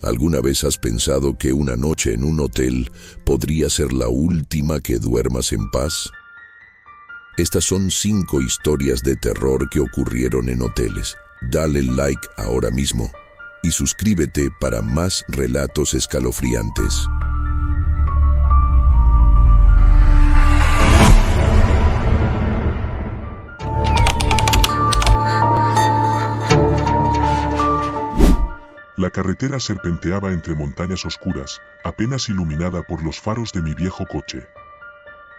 ¿Alguna vez has pensado que una noche en un hotel podría ser la última que duermas en paz? Estas son 5 historias de terror que ocurrieron en hoteles. Dale like ahora mismo y suscríbete para más relatos escalofriantes. La carretera serpenteaba entre montañas oscuras, apenas iluminada por los faros de mi viejo coche.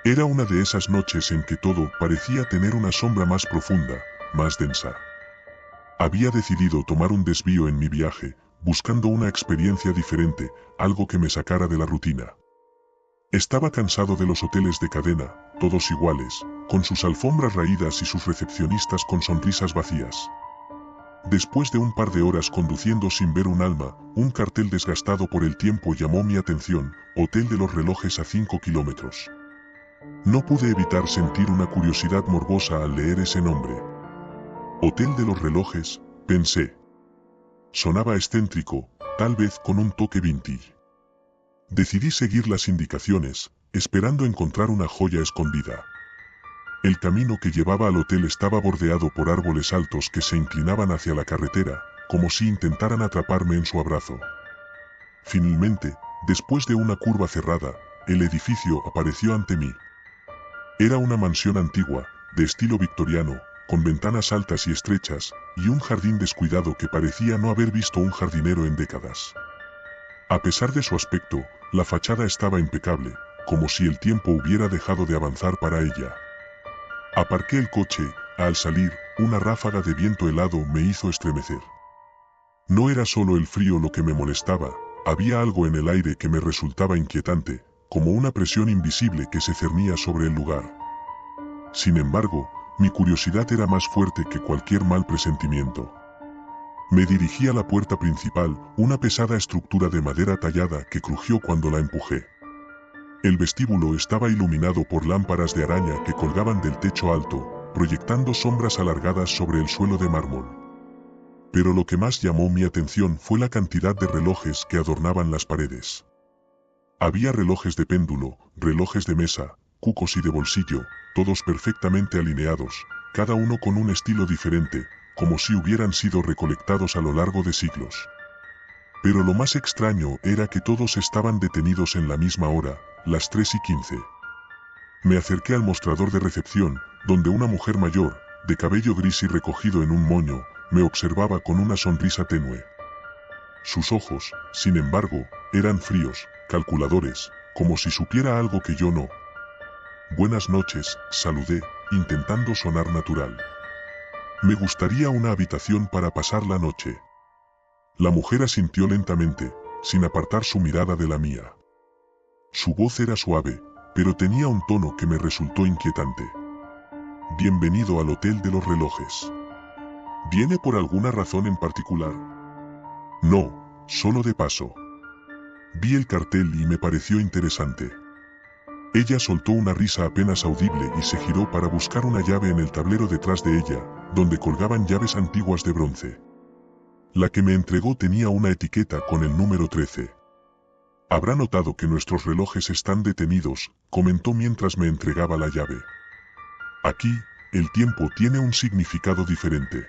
Era una de esas noches en que todo parecía tener una sombra más profunda, más densa. Había decidido tomar un desvío en mi viaje, buscando una experiencia diferente, algo que me sacara de la rutina. Estaba cansado de los hoteles de cadena, todos iguales, con sus alfombras raídas y sus recepcionistas con sonrisas vacías. Después de un par de horas conduciendo sin ver un alma, un cartel desgastado por el tiempo llamó mi atención: Hotel de los Relojes a 5 kilómetros. No pude evitar sentir una curiosidad morbosa al leer ese nombre. Hotel de los Relojes, pensé. Sonaba excéntrico, tal vez con un toque vintage. Decidí seguir las indicaciones, esperando encontrar una joya escondida. El camino que llevaba al hotel estaba bordeado por árboles altos que se inclinaban hacia la carretera, como si intentaran atraparme en su abrazo. Finalmente, después de una curva cerrada, el edificio apareció ante mí. Era una mansión antigua, de estilo victoriano, con ventanas altas y estrechas, y un jardín descuidado que parecía no haber visto un jardinero en décadas. A pesar de su aspecto, la fachada estaba impecable, como si el tiempo hubiera dejado de avanzar para ella. Aparqué el coche. Al salir, una ráfaga de viento helado me hizo estremecer. No era solo el frío lo que me molestaba, había algo en el aire que me resultaba inquietante, como una presión invisible que se cernía sobre el lugar. Sin embargo, mi curiosidad era más fuerte que cualquier mal presentimiento. Me dirigí a la puerta principal, una pesada estructura de madera tallada que crujió cuando la empujé. El vestíbulo estaba iluminado por lámparas de araña que colgaban del techo alto, proyectando sombras alargadas sobre el suelo de mármol. Pero lo que más llamó mi atención fue la cantidad de relojes que adornaban las paredes. Había relojes de péndulo, relojes de mesa, cucos y de bolsillo, todos perfectamente alineados, cada uno con un estilo diferente, como si hubieran sido recolectados a lo largo de siglos. Pero lo más extraño era que todos estaban detenidos en la misma hora, las 3:15. Me acerqué al mostrador de recepción, donde una mujer mayor, de cabello gris y recogido en un moño, me observaba con una sonrisa tenue. Sus ojos, sin embargo, eran fríos, calculadores, como si supiera algo que yo no. Buenas noches, saludé, intentando sonar natural. Me gustaría una habitación para pasar la noche. La mujer asintió lentamente, sin apartar su mirada de la mía. Su voz era suave, pero tenía un tono que me resultó inquietante. Bienvenido al Hotel de los Relojes. ¿Viene por alguna razón en particular? No, solo de paso. Vi el cartel y me pareció interesante. Ella soltó una risa apenas audible y se giró para buscar una llave en el tablero detrás de ella, donde colgaban llaves antiguas de bronce. La que me entregó tenía una etiqueta con el número 13. Habrá notado que nuestros relojes están detenidos, comentó mientras me entregaba la llave. Aquí, el tiempo tiene un significado diferente.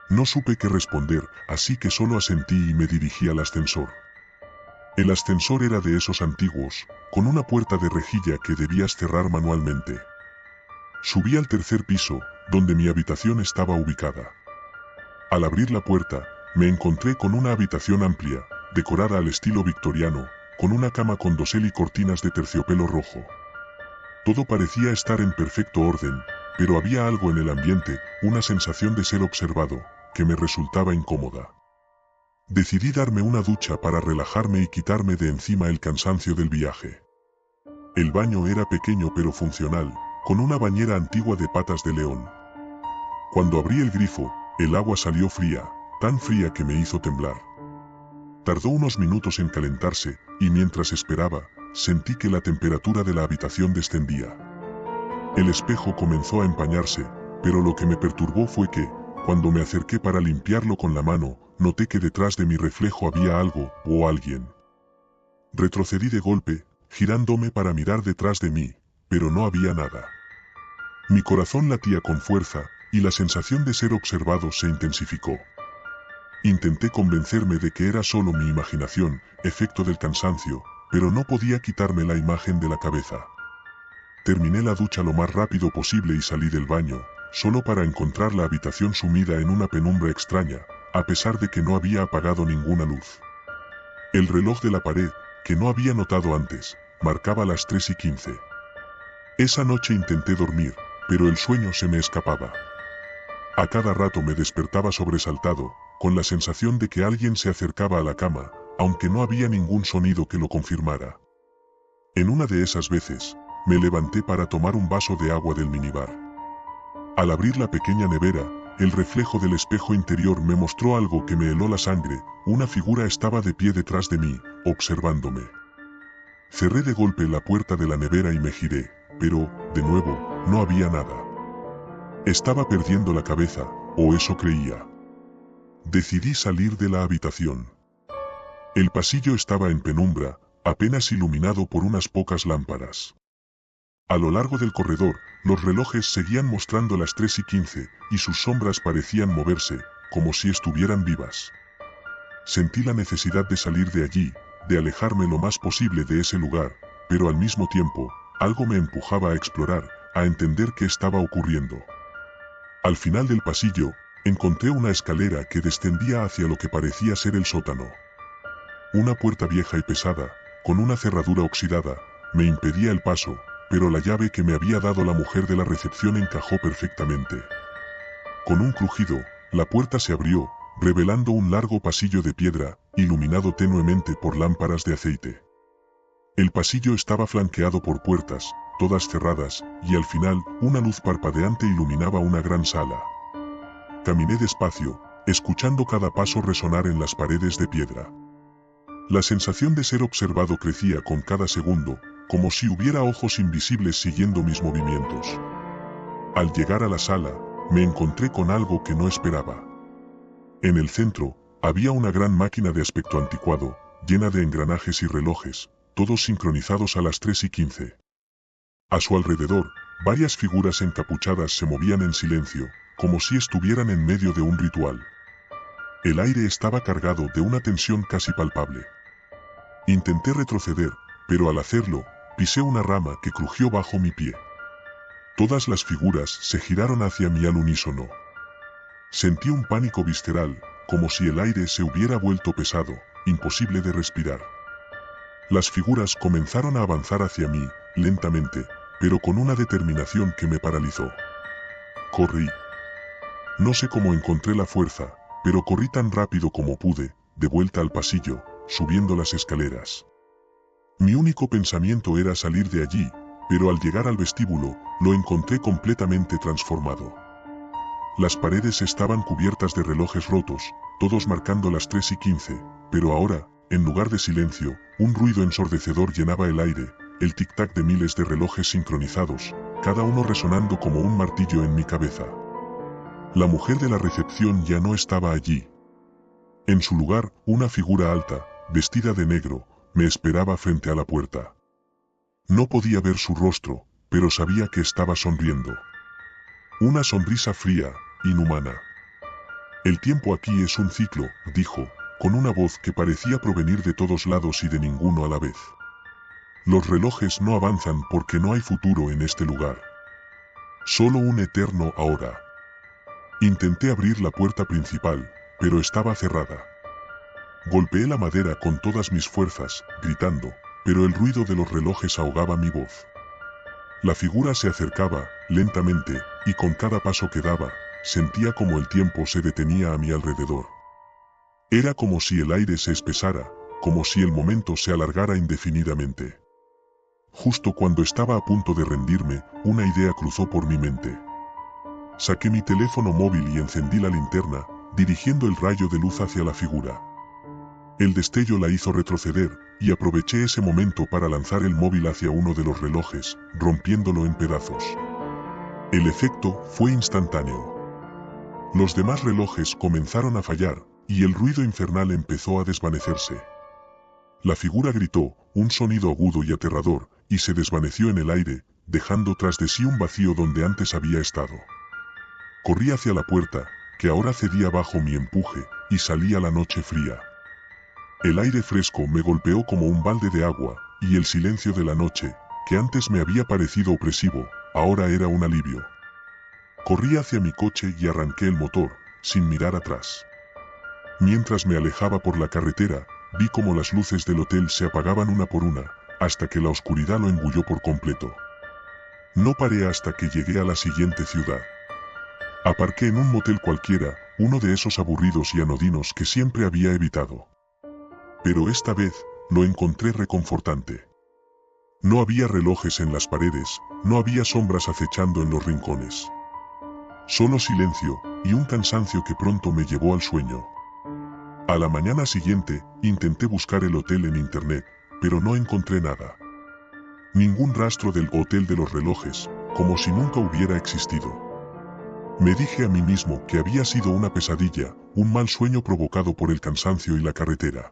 No supe qué responder, así que solo asentí y me dirigí al ascensor. El ascensor era de esos antiguos, con una puerta de rejilla que debías cerrar manualmente. Subí al tercer piso, donde mi habitación estaba ubicada. Al abrir la puerta, me encontré con una habitación amplia, decorada al estilo victoriano, con una cama con dosel y cortinas de terciopelo rojo. Todo parecía estar en perfecto orden, pero había algo en el ambiente, una sensación de ser observado, que me resultaba incómoda. Decidí darme una ducha para relajarme y quitarme de encima el cansancio del viaje. El baño era pequeño pero funcional, con una bañera antigua de patas de león. Cuando abrí el grifo, el agua salió fría, tan fría que me hizo temblar. Tardó unos minutos en calentarse, y mientras esperaba, sentí que la temperatura de la habitación descendía. El espejo comenzó a empañarse, pero lo que me perturbó fue que, cuando me acerqué para limpiarlo con la mano, noté que detrás de mi reflejo había algo, o alguien. Retrocedí de golpe, girándome para mirar detrás de mí, pero no había nada. Mi corazón latía con fuerza, y la sensación de ser observado se intensificó. Intenté convencerme de que era solo mi imaginación, efecto del cansancio, pero no podía quitarme la imagen de la cabeza. Terminé la ducha lo más rápido posible y salí del baño, solo para encontrar la habitación sumida en una penumbra extraña, a pesar de que no había apagado ninguna luz. El reloj de la pared, que no había notado antes, marcaba las 3:15. Esa noche intenté dormir, pero el sueño se me escapaba. A cada rato me despertaba sobresaltado, con la sensación de que alguien se acercaba a la cama, aunque no había ningún sonido que lo confirmara. En una de esas veces, me levanté para tomar un vaso de agua del minibar. Al abrir la pequeña nevera, el reflejo del espejo interior me mostró algo que me heló la sangre. Una figura estaba de pie detrás de mí, observándome. Cerré de golpe la puerta de la nevera y me giré, pero, de nuevo, no había nada. Estaba perdiendo la cabeza, o eso creía. Decidí salir de la habitación. El pasillo estaba en penumbra, apenas iluminado por unas pocas lámparas. A lo largo del corredor, los relojes seguían mostrando las 3:15, y sus sombras parecían moverse, como si estuvieran vivas. Sentí la necesidad de salir de allí, de alejarme lo más posible de ese lugar, pero al mismo tiempo, algo me empujaba a explorar, a entender qué estaba ocurriendo. Al final del pasillo, encontré una escalera que descendía hacia lo que parecía ser el sótano. Una puerta vieja y pesada, con una cerradura oxidada, me impedía el paso, pero la llave que me había dado la mujer de la recepción encajó perfectamente. Con un crujido, la puerta se abrió, revelando un largo pasillo de piedra, iluminado tenuemente por lámparas de aceite. El pasillo estaba flanqueado por puertas, todas cerradas, y al final, una luz parpadeante iluminaba una gran sala. Caminé despacio, escuchando cada paso resonar en las paredes de piedra. La sensación de ser observado crecía con cada segundo, como si hubiera ojos invisibles siguiendo mis movimientos. Al llegar a la sala, me encontré con algo que no esperaba. En el centro, había una gran máquina de aspecto anticuado, llena de engranajes y relojes, todos sincronizados a las 3:15. A su alrededor, varias figuras encapuchadas se movían en silencio, como si estuvieran en medio de un ritual. El aire estaba cargado de una tensión casi palpable. Intenté retroceder, pero al hacerlo, pisé una rama que crujió bajo mi pie. Todas las figuras se giraron hacia mí al unísono. Sentí un pánico visceral, como si el aire se hubiera vuelto pesado, imposible de respirar. Las figuras comenzaron a avanzar hacia mí, lentamente, pero con una determinación que me paralizó. Corrí. No sé cómo encontré la fuerza, pero corrí tan rápido como pude, de vuelta al pasillo, subiendo las escaleras. Mi único pensamiento era salir de allí, pero al llegar al vestíbulo, lo encontré completamente transformado. Las paredes estaban cubiertas de relojes rotos, todos marcando las 3:15, pero ahora, en lugar de silencio, un ruido ensordecedor llenaba el aire, el tic-tac de miles de relojes sincronizados, cada uno resonando como un martillo en mi cabeza. La mujer de la recepción ya no estaba allí. En su lugar, una figura alta, vestida de negro, me esperaba frente a la puerta. No podía ver su rostro, pero sabía que estaba sonriendo. Una sonrisa fría, inhumana. El tiempo aquí es un ciclo, dijo, con una voz que parecía provenir de todos lados y de ninguno a la vez. Los relojes no avanzan porque no hay futuro en este lugar. Solo un eterno ahora. Intenté abrir la puerta principal, pero estaba cerrada. Golpeé la madera con todas mis fuerzas, gritando, pero el ruido de los relojes ahogaba mi voz. La figura se acercaba, lentamente, y con cada paso que daba, sentía como el tiempo se detenía a mi alrededor. Era como si el aire se espesara, como si el momento se alargara indefinidamente. Justo cuando estaba a punto de rendirme, una idea cruzó por mi mente. Saqué mi teléfono móvil y encendí la linterna, dirigiendo el rayo de luz hacia la figura. El destello la hizo retroceder, y aproveché ese momento para lanzar el móvil hacia uno de los relojes, rompiéndolo en pedazos. El efecto fue instantáneo. Los demás relojes comenzaron a fallar, y el ruido infernal empezó a desvanecerse. La figura gritó, un sonido agudo y aterrador, y se desvaneció en el aire, dejando tras de sí un vacío donde antes había estado. Corrí hacia la puerta, que ahora cedía bajo mi empuje, y salí a la noche fría. El aire fresco me golpeó como un balde de agua, y el silencio de la noche, que antes me había parecido opresivo, ahora era un alivio. Corrí hacia mi coche y arranqué el motor, sin mirar atrás. Mientras me alejaba por la carretera, vi cómo las luces del hotel se apagaban una por una, hasta que la oscuridad lo engulló por completo. No paré hasta que llegué a la siguiente ciudad. Aparqué en un motel cualquiera, uno de esos aburridos y anodinos que siempre había evitado. Pero esta vez, lo encontré reconfortante. No había relojes en las paredes, no había sombras acechando en los rincones. Solo silencio, y un cansancio que pronto me llevó al sueño. A la mañana siguiente, intenté buscar el hotel en internet, pero no encontré nada. Ningún rastro del hotel de los relojes, como si nunca hubiera existido. Me dije a mí mismo que había sido una pesadilla, un mal sueño provocado por el cansancio y la carretera.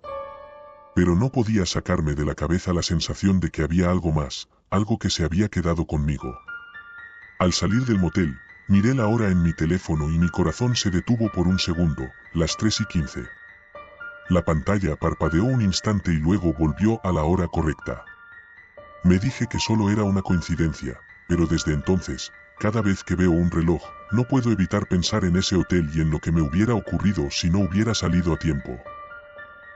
Pero no podía sacarme de la cabeza la sensación de que había algo más, algo que se había quedado conmigo. Al salir del motel, miré la hora en mi teléfono y mi corazón se detuvo por un segundo, las 3:15. La pantalla parpadeó un instante y luego volvió a la hora correcta. Me dije que solo era una coincidencia, pero desde entonces, cada vez que veo un reloj, no puedo evitar pensar en ese hotel y en lo que me hubiera ocurrido si no hubiera salido a tiempo.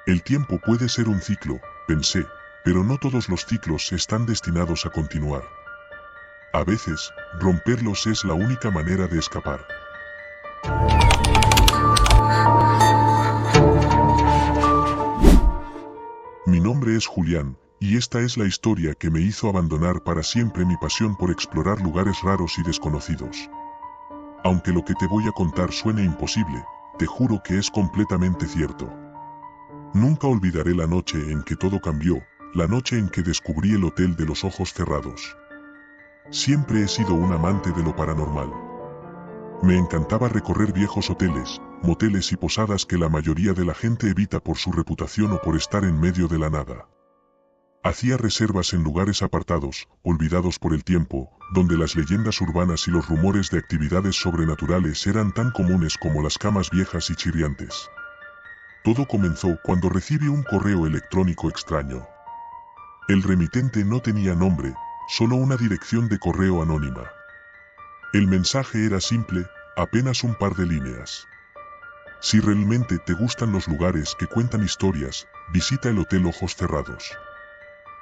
El tiempo puede ser un ciclo, pensé, pero no todos los ciclos están destinados a continuar. A veces, romperlos es la única manera de escapar. Mi nombre es Julián, y esta es la historia que me hizo abandonar para siempre mi pasión por explorar lugares raros y desconocidos. Aunque lo que te voy a contar suene imposible, te juro que es completamente cierto. Nunca olvidaré la noche en que todo cambió, la noche en que descubrí el hotel de los ojos cerrados. Siempre he sido un amante de lo paranormal. Me encantaba recorrer viejos hoteles, moteles y posadas que la mayoría de la gente evita por su reputación o por estar en medio de la nada. Hacía reservas en lugares apartados, olvidados por el tiempo, donde las leyendas urbanas y los rumores de actividades sobrenaturales eran tan comunes como las camas viejas y chirriantes. Todo comenzó cuando recibí un correo electrónico extraño. El remitente no tenía nombre, solo una dirección de correo anónima. El mensaje era simple, apenas un par de líneas. Si realmente te gustan los lugares que cuentan historias, visita el Hotel Ojos Cerrados.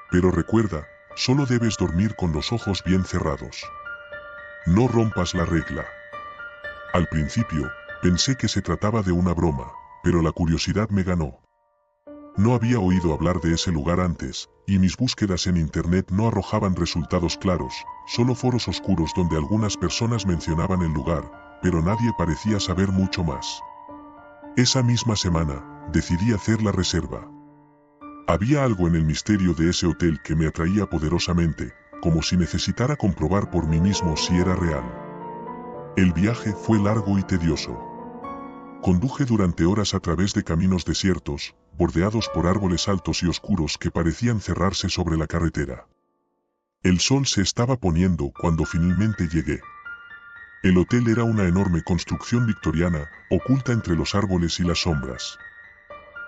Pero recuerda, solo debes dormir con los ojos bien cerrados. No rompas la regla. Al principio, pensé que se trataba de una broma, pero la curiosidad me ganó. No había oído hablar de ese lugar antes, y mis búsquedas en internet no arrojaban resultados claros, solo foros oscuros donde algunas personas mencionaban el lugar, pero nadie parecía saber mucho más. Esa misma semana, decidí hacer la reserva. Había algo en el misterio de ese hotel que me atraía poderosamente, como si necesitara comprobar por mí mismo si era real. El viaje fue largo y tedioso. Conduje durante horas a través de caminos desiertos, bordeados por árboles altos y oscuros que parecían cerrarse sobre la carretera. El sol se estaba poniendo cuando finalmente llegué. El hotel era una enorme construcción victoriana, oculta entre los árboles y las sombras.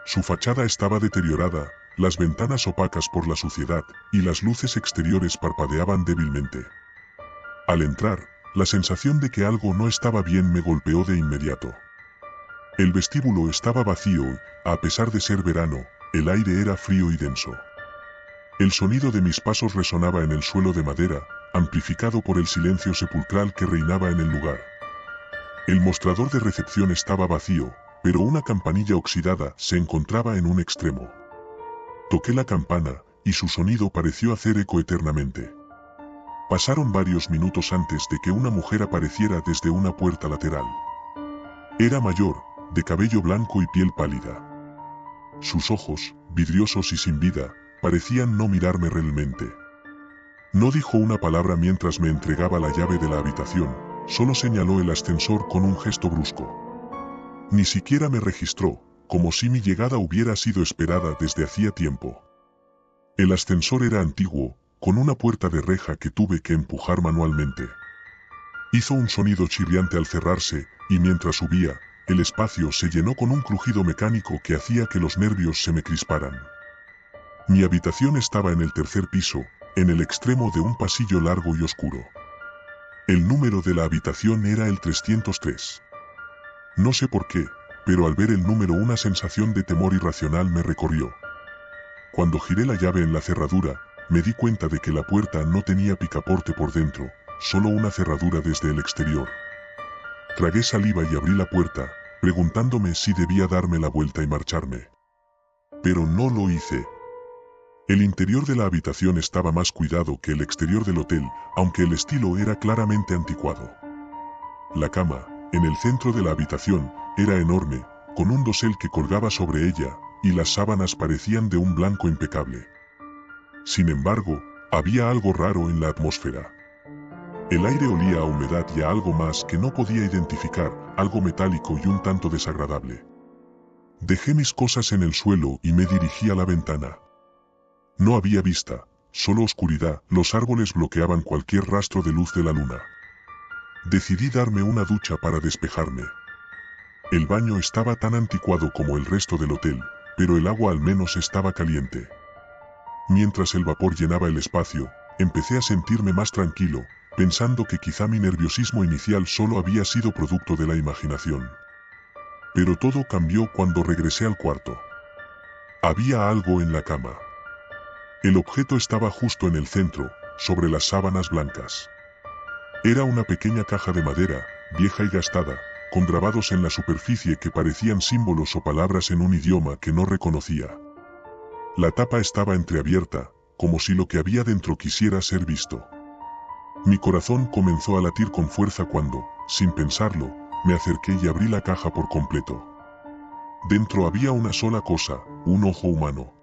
Su fachada estaba deteriorada, las ventanas opacas por la suciedad, y las luces exteriores parpadeaban débilmente. Al entrar, la sensación de que algo no estaba bien me golpeó de inmediato. El vestíbulo estaba vacío y, a pesar de ser verano, el aire era frío y denso. El sonido de mis pasos resonaba en el suelo de madera, amplificado por el silencio sepulcral que reinaba en el lugar. El mostrador de recepción estaba vacío, pero una campanilla oxidada se encontraba en un extremo. Toqué la campana, y su sonido pareció hacer eco eternamente. Pasaron varios minutos antes de que una mujer apareciera desde una puerta lateral. Era mayor, de cabello blanco y piel pálida. Sus ojos, vidriosos y sin vida, parecían no mirarme realmente. No dijo una palabra mientras me entregaba la llave de la habitación, solo señaló el ascensor con un gesto brusco. Ni siquiera me registró, como si mi llegada hubiera sido esperada desde hacía tiempo. El ascensor era antiguo, con una puerta de reja que tuve que empujar manualmente. Hizo un sonido chirriante al cerrarse, y mientras subía, el espacio se llenó con un crujido mecánico que hacía que los nervios se me crisparan. Mi habitación estaba en el tercer piso, en el extremo de un pasillo largo y oscuro. El número de la habitación era el 303. No sé por qué, pero al ver el número una sensación de temor irracional me recorrió. Cuando giré la llave en la cerradura, me di cuenta de que la puerta no tenía picaporte por dentro, solo una cerradura desde el exterior. Tragué saliva y abrí la puerta, preguntándome si debía darme la vuelta y marcharme. Pero no lo hice. El interior de la habitación estaba más cuidado que el exterior del hotel, aunque el estilo era claramente anticuado. La cama, en el centro de la habitación, era enorme, con un dosel que colgaba sobre ella, y las sábanas parecían de un blanco impecable. Sin embargo, había algo raro en la atmósfera. El aire olía a humedad y a algo más que no podía identificar, algo metálico y un tanto desagradable. Dejé mis cosas en el suelo y me dirigí a la ventana. No había vista, solo oscuridad, los árboles bloqueaban cualquier rastro de luz de la luna. Decidí darme una ducha para despejarme. El baño estaba tan anticuado como el resto del hotel, pero el agua al menos estaba caliente. Mientras el vapor llenaba el espacio, empecé a sentirme más tranquilo, pensando que quizá mi nerviosismo inicial solo había sido producto de la imaginación. Pero todo cambió cuando regresé al cuarto. Había algo en la cama. El objeto estaba justo en el centro, sobre las sábanas blancas. Era una pequeña caja de madera, vieja y gastada, con grabados en la superficie que parecían símbolos o palabras en un idioma que no reconocía. La tapa estaba entreabierta, como si lo que había dentro quisiera ser visto. Mi corazón comenzó a latir con fuerza cuando, sin pensarlo, me acerqué y abrí la caja por completo. Dentro había una sola cosa, un ojo humano.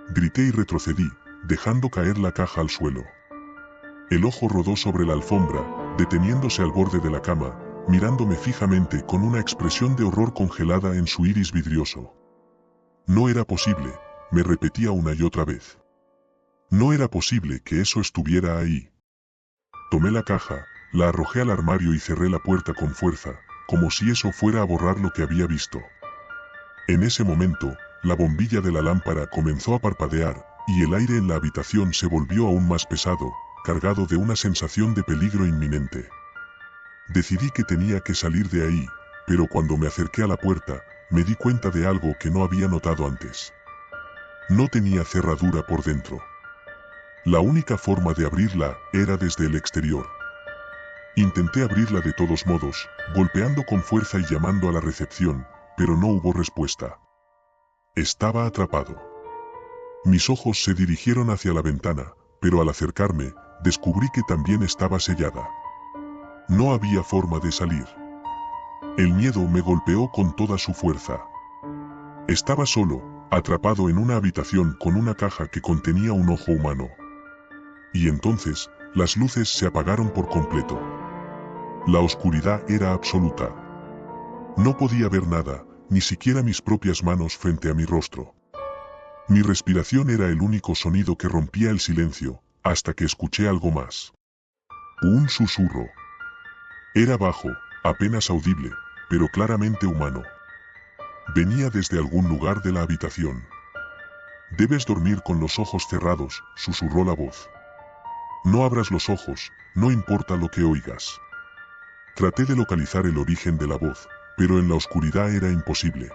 Grité y retrocedí, dejando caer la caja al suelo. El ojo rodó sobre la alfombra, deteniéndose al borde de la cama, mirándome fijamente con una expresión de horror congelada en su iris vidrioso. No era posible, me repetía una y otra vez. No era posible que eso estuviera ahí. Tomé la caja, la arrojé al armario y cerré la puerta con fuerza, como si eso fuera a borrar lo que había visto. En ese momento, la bombilla de la lámpara comenzó a parpadear, y el aire en la habitación se volvió aún más pesado, cargado de una sensación de peligro inminente. Decidí que tenía que salir de ahí, pero cuando me acerqué a la puerta, me di cuenta de algo que no había notado antes. No tenía cerradura por dentro. La única forma de abrirla era desde el exterior. Intenté abrirla de todos modos, golpeando con fuerza y llamando a la recepción, pero no hubo respuesta. Estaba atrapado. Mis ojos se dirigieron hacia la ventana, pero al acercarme, descubrí que también estaba sellada. No había forma de salir. El miedo me golpeó con toda su fuerza. Estaba solo, atrapado en una habitación con una caja que contenía un ojo humano. Y entonces, las luces se apagaron por completo. La oscuridad era absoluta. No podía ver nada, ni siquiera mis propias manos frente a mi rostro. Mi respiración era el único sonido que rompía el silencio, hasta que escuché algo más. Un susurro. Era bajo, apenas audible, pero claramente humano. Venía desde algún lugar de la habitación. Debes dormir con los ojos cerrados, susurró la voz. No abras los ojos, no importa lo que oigas. Traté de localizar el origen de la voz, pero en la oscuridad era imposible.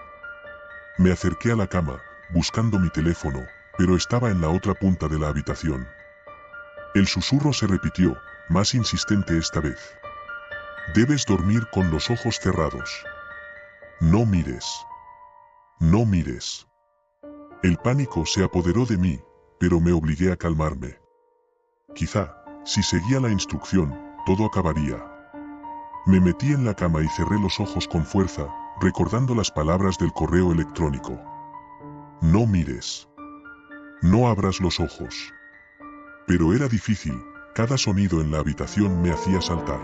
Me acerqué a la cama, buscando mi teléfono, pero estaba en la otra punta de la habitación. El susurro se repitió, más insistente esta vez. Debes dormir con los ojos cerrados. No mires. No mires. El pánico se apoderó de mí, pero me obligué a calmarme. Quizá, si seguía la instrucción, todo acabaría. Me metí en la cama y cerré los ojos con fuerza, recordando las palabras del correo electrónico. No mires. No abras los ojos. Pero era difícil, cada sonido en la habitación me hacía saltar.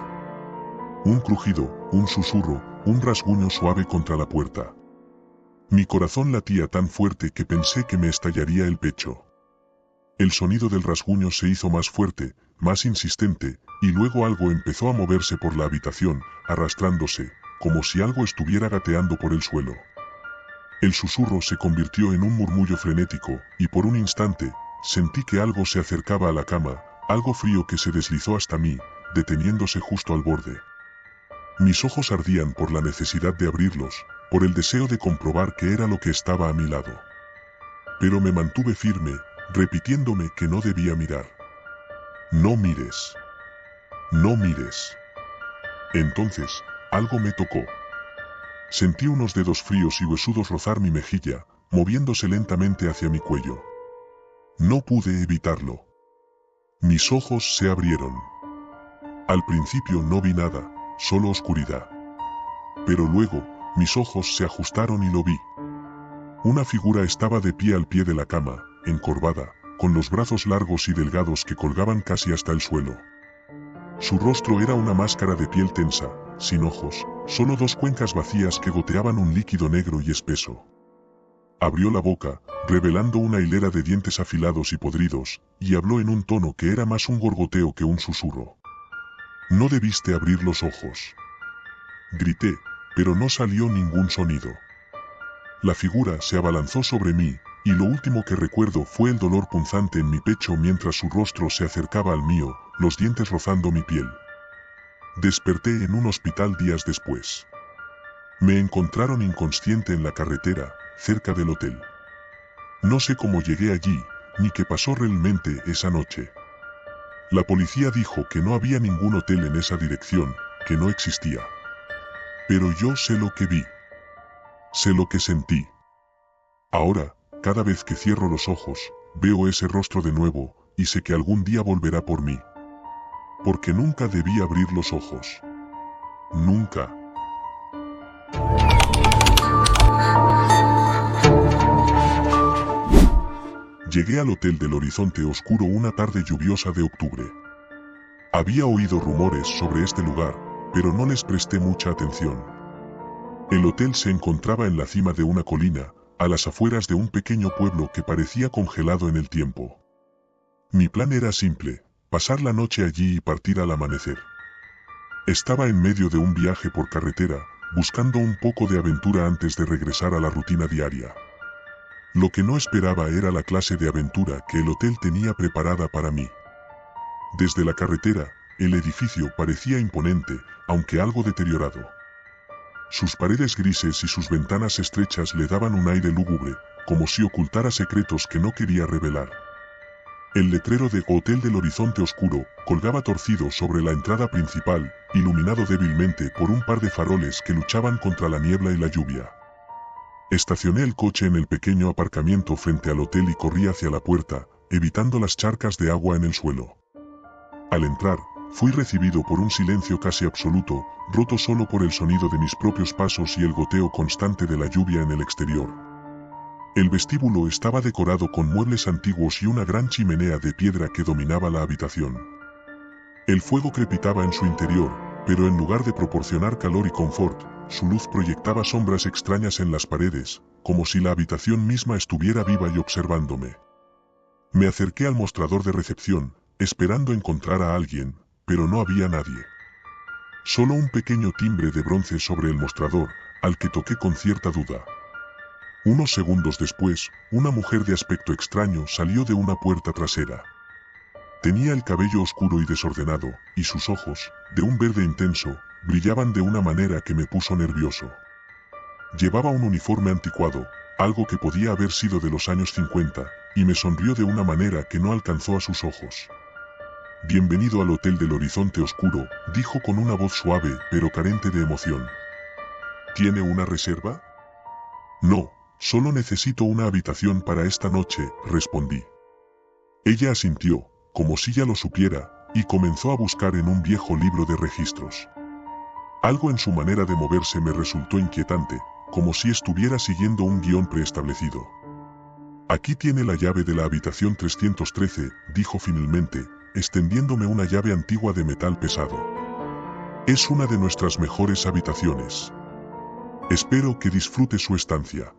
Un crujido, un susurro, un rasguño suave contra la puerta. Mi corazón latía tan fuerte que pensé que me estallaría el pecho. El sonido del rasguño se hizo más fuerte, más insistente, y luego algo empezó a moverse por la habitación, arrastrándose, como si algo estuviera gateando por el suelo. El susurro se convirtió en un murmullo frenético, y por un instante, sentí que algo se acercaba a la cama, algo frío que se deslizó hasta mí, deteniéndose justo al borde. Mis ojos ardían por la necesidad de abrirlos, por el deseo de comprobar qué era lo que estaba a mi lado. Pero me mantuve firme, repitiéndome que no debía mirar. No mires. No mires. Entonces, algo me tocó. Sentí unos dedos fríos y huesudos rozar mi mejilla, moviéndose lentamente hacia mi cuello. No pude evitarlo. Mis ojos se abrieron. Al principio no vi nada, solo oscuridad. Pero luego, mis ojos se ajustaron y lo vi. Una figura estaba de pie al pie de la cama, encorvada, con los brazos largos y delgados que colgaban casi hasta el suelo. Su rostro era una máscara de piel tensa, sin ojos, solo dos cuencas vacías que goteaban un líquido negro y espeso. Abrió la boca, revelando una hilera de dientes afilados y podridos, y habló en un tono que era más un gorgoteo que un susurro. No debiste abrir los ojos. Grité, pero no salió ningún sonido. La figura se abalanzó sobre mí, y lo último que recuerdo fue el dolor punzante en mi pecho mientras su rostro se acercaba al mío, los dientes rozando mi piel. Desperté en un hospital días después. Me encontraron inconsciente en la carretera, cerca del hotel. No sé cómo llegué allí, ni qué pasó realmente esa noche. La policía dijo que no había ningún hotel en esa dirección, que no existía. Pero yo sé lo que vi. Sé lo que sentí. Ahora, cada vez que cierro los ojos, veo ese rostro de nuevo, y sé que algún día volverá por mí. Porque nunca debí abrir los ojos. Nunca. Llegué al Hotel del Horizonte Oscuro una tarde lluviosa de octubre. Había oído rumores sobre este lugar, pero no les presté mucha atención. El hotel se encontraba en la cima de una colina, a las afueras de un pequeño pueblo que parecía congelado en el tiempo. Mi plan era simple, pasar la noche allí y partir al amanecer. Estaba en medio de un viaje por carretera, buscando un poco de aventura antes de regresar a la rutina diaria. Lo que no esperaba era la clase de aventura que el hotel tenía preparada para mí. Desde la carretera, el edificio parecía imponente, aunque algo deteriorado. Sus paredes grises y sus ventanas estrechas le daban un aire lúgubre, como si ocultara secretos que no quería revelar. El letrero de Hotel del Horizonte Oscuro colgaba torcido sobre la entrada principal, iluminado débilmente por un par de faroles que luchaban contra la niebla y la lluvia. Estacioné el coche en el pequeño aparcamiento frente al hotel y corrí hacia la puerta, evitando las charcas de agua en el suelo. Al entrar, fui recibido por un silencio casi absoluto, roto solo por el sonido de mis propios pasos y el goteo constante de la lluvia en el exterior. El vestíbulo estaba decorado con muebles antiguos y una gran chimenea de piedra que dominaba la habitación. El fuego crepitaba en su interior, pero en lugar de proporcionar calor y confort, su luz proyectaba sombras extrañas en las paredes, como si la habitación misma estuviera viva y observándome. Me acerqué al mostrador de recepción, esperando encontrar a alguien, pero no había nadie. Solo un pequeño timbre de bronce sobre el mostrador, al que toqué con cierta duda. Unos segundos después, una mujer de aspecto extraño salió de una puerta trasera. Tenía el cabello oscuro y desordenado, y sus ojos, de un verde intenso, brillaban de una manera que me puso nervioso. Llevaba un uniforme anticuado, algo que podía haber sido de los años 50, y me sonrió de una manera que no alcanzó a sus ojos. «Bienvenido al Hotel del Horizonte Oscuro», dijo con una voz suave, pero carente de emoción. «¿Tiene una reserva?» «No, solo necesito una habitación para esta noche», respondí. Ella asintió, como si ya lo supiera, y comenzó a buscar en un viejo libro de registros. Algo en su manera de moverse me resultó inquietante, como si estuviera siguiendo un guión preestablecido. «Aquí tiene la llave de la habitación 313», dijo finalmente, extendiéndome una llave antigua de metal pesado. «Es una de nuestras mejores habitaciones. Espero que disfrute su estancia».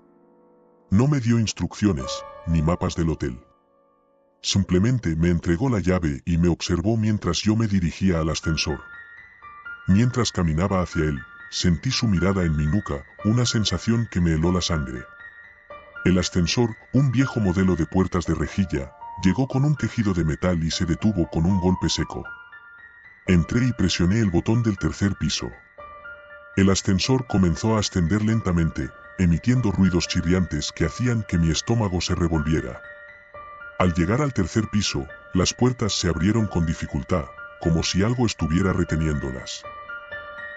No me dio instrucciones, ni mapas del hotel. Simplemente me entregó la llave y me observó mientras yo me dirigía al ascensor. Mientras caminaba hacia él, sentí su mirada en mi nuca, una sensación que me heló la sangre. El ascensor, un viejo modelo de puertas de rejilla, llegó con un tejido de metal y se detuvo con un golpe seco. Entré y presioné el botón del tercer piso. El ascensor comenzó a ascender lentamente, emitiendo ruidos chirriantes que hacían que mi estómago se revolviera. Al llegar al tercer piso, las puertas se abrieron con dificultad, como si algo estuviera reteniéndolas.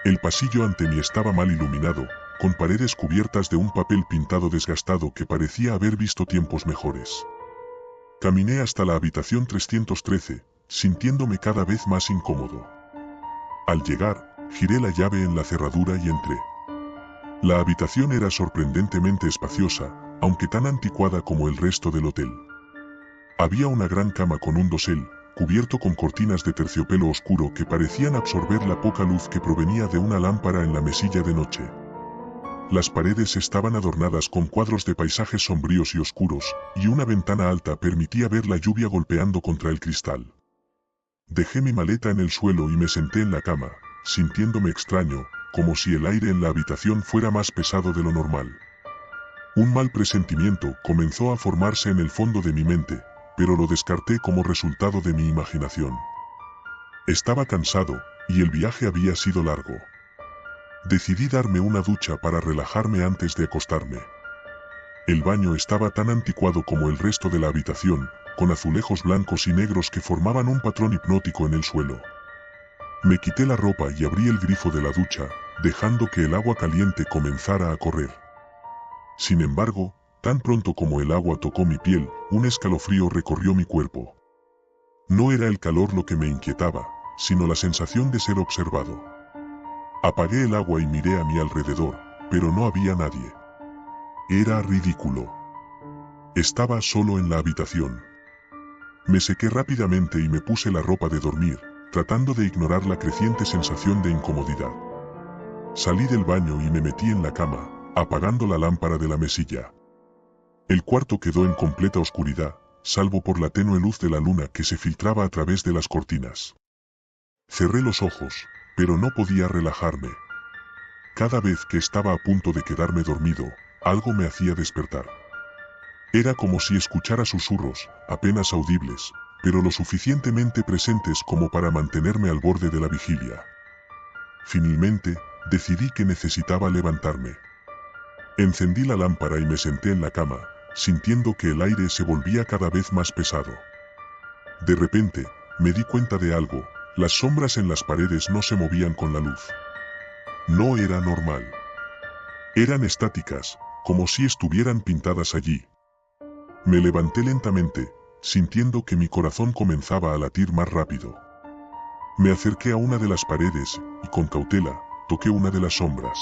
El pasillo ante mí estaba mal iluminado, con paredes cubiertas de un papel pintado desgastado que parecía haber visto tiempos mejores. Caminé hasta la habitación 313, sintiéndome cada vez más incómodo. Al llegar, giré la llave en la cerradura y entré. La habitación era sorprendentemente espaciosa, aunque tan anticuada como el resto del hotel. Había una gran cama con un dosel, cubierto con cortinas de terciopelo oscuro que parecían absorber la poca luz que provenía de una lámpara en la mesilla de noche. Las paredes estaban adornadas con cuadros de paisajes sombríos y oscuros, y una ventana alta permitía ver la lluvia golpeando contra el cristal. Dejé mi maleta en el suelo y me senté en la cama, sintiéndome extraño, como si el aire en la habitación fuera más pesado de lo normal. Un mal presentimiento comenzó a formarse en el fondo de mi mente, pero lo descarté como resultado de mi imaginación. Estaba cansado, y el viaje había sido largo. Decidí darme una ducha para relajarme antes de acostarme. El baño estaba tan anticuado como el resto de la habitación, con azulejos blancos y negros que formaban un patrón hipnótico en el suelo. Me quité la ropa y abrí el grifo de la ducha, dejando que el agua caliente comenzara a correr. Sin embargo, tan pronto como el agua tocó mi piel, un escalofrío recorrió mi cuerpo. No era el calor lo que me inquietaba, sino la sensación de ser observado. Apagué el agua y miré a mi alrededor, pero no había nadie. Era ridículo. Estaba solo en la habitación. Me sequé rápidamente y me puse la ropa de dormir, tratando de ignorar la creciente sensación de incomodidad. Salí del baño y me metí en la cama, apagando la lámpara de la mesilla. El cuarto quedó en completa oscuridad, salvo por la tenue luz de la luna que se filtraba a través de las cortinas. Cerré los ojos, pero no podía relajarme. Cada vez que estaba a punto de quedarme dormido, algo me hacía despertar. Era como si escuchara susurros, apenas audibles, pero lo suficientemente presentes como para mantenerme al borde de la vigilia. Finalmente, decidí que necesitaba levantarme. Encendí la lámpara y me senté en la cama, sintiendo que el aire se volvía cada vez más pesado. De repente, me di cuenta de algo: las sombras en las paredes no se movían con la luz. No era normal. Eran estáticas, como si estuvieran pintadas allí. Me levanté lentamente, sintiendo que mi corazón comenzaba a latir más rápido. Me acerqué a una de las paredes, y con cautela, toqué una de las sombras.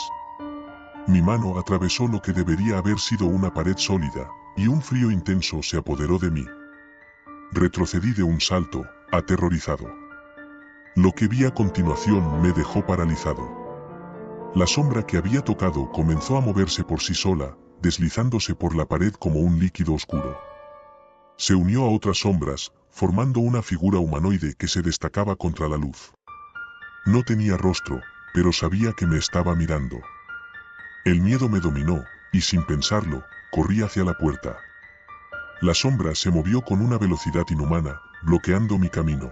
Mi mano atravesó lo que debería haber sido una pared sólida, y un frío intenso se apoderó de mí. Retrocedí de un salto, aterrorizado. Lo que vi a continuación me dejó paralizado. La sombra que había tocado comenzó a moverse por sí sola, deslizándose por la pared como un líquido oscuro. Se unió a otras sombras, formando una figura humanoide que se destacaba contra la luz. No tenía rostro, pero sabía que me estaba mirando. El miedo me dominó, y sin pensarlo, corrí hacia la puerta. La sombra se movió con una velocidad inhumana, bloqueando mi camino.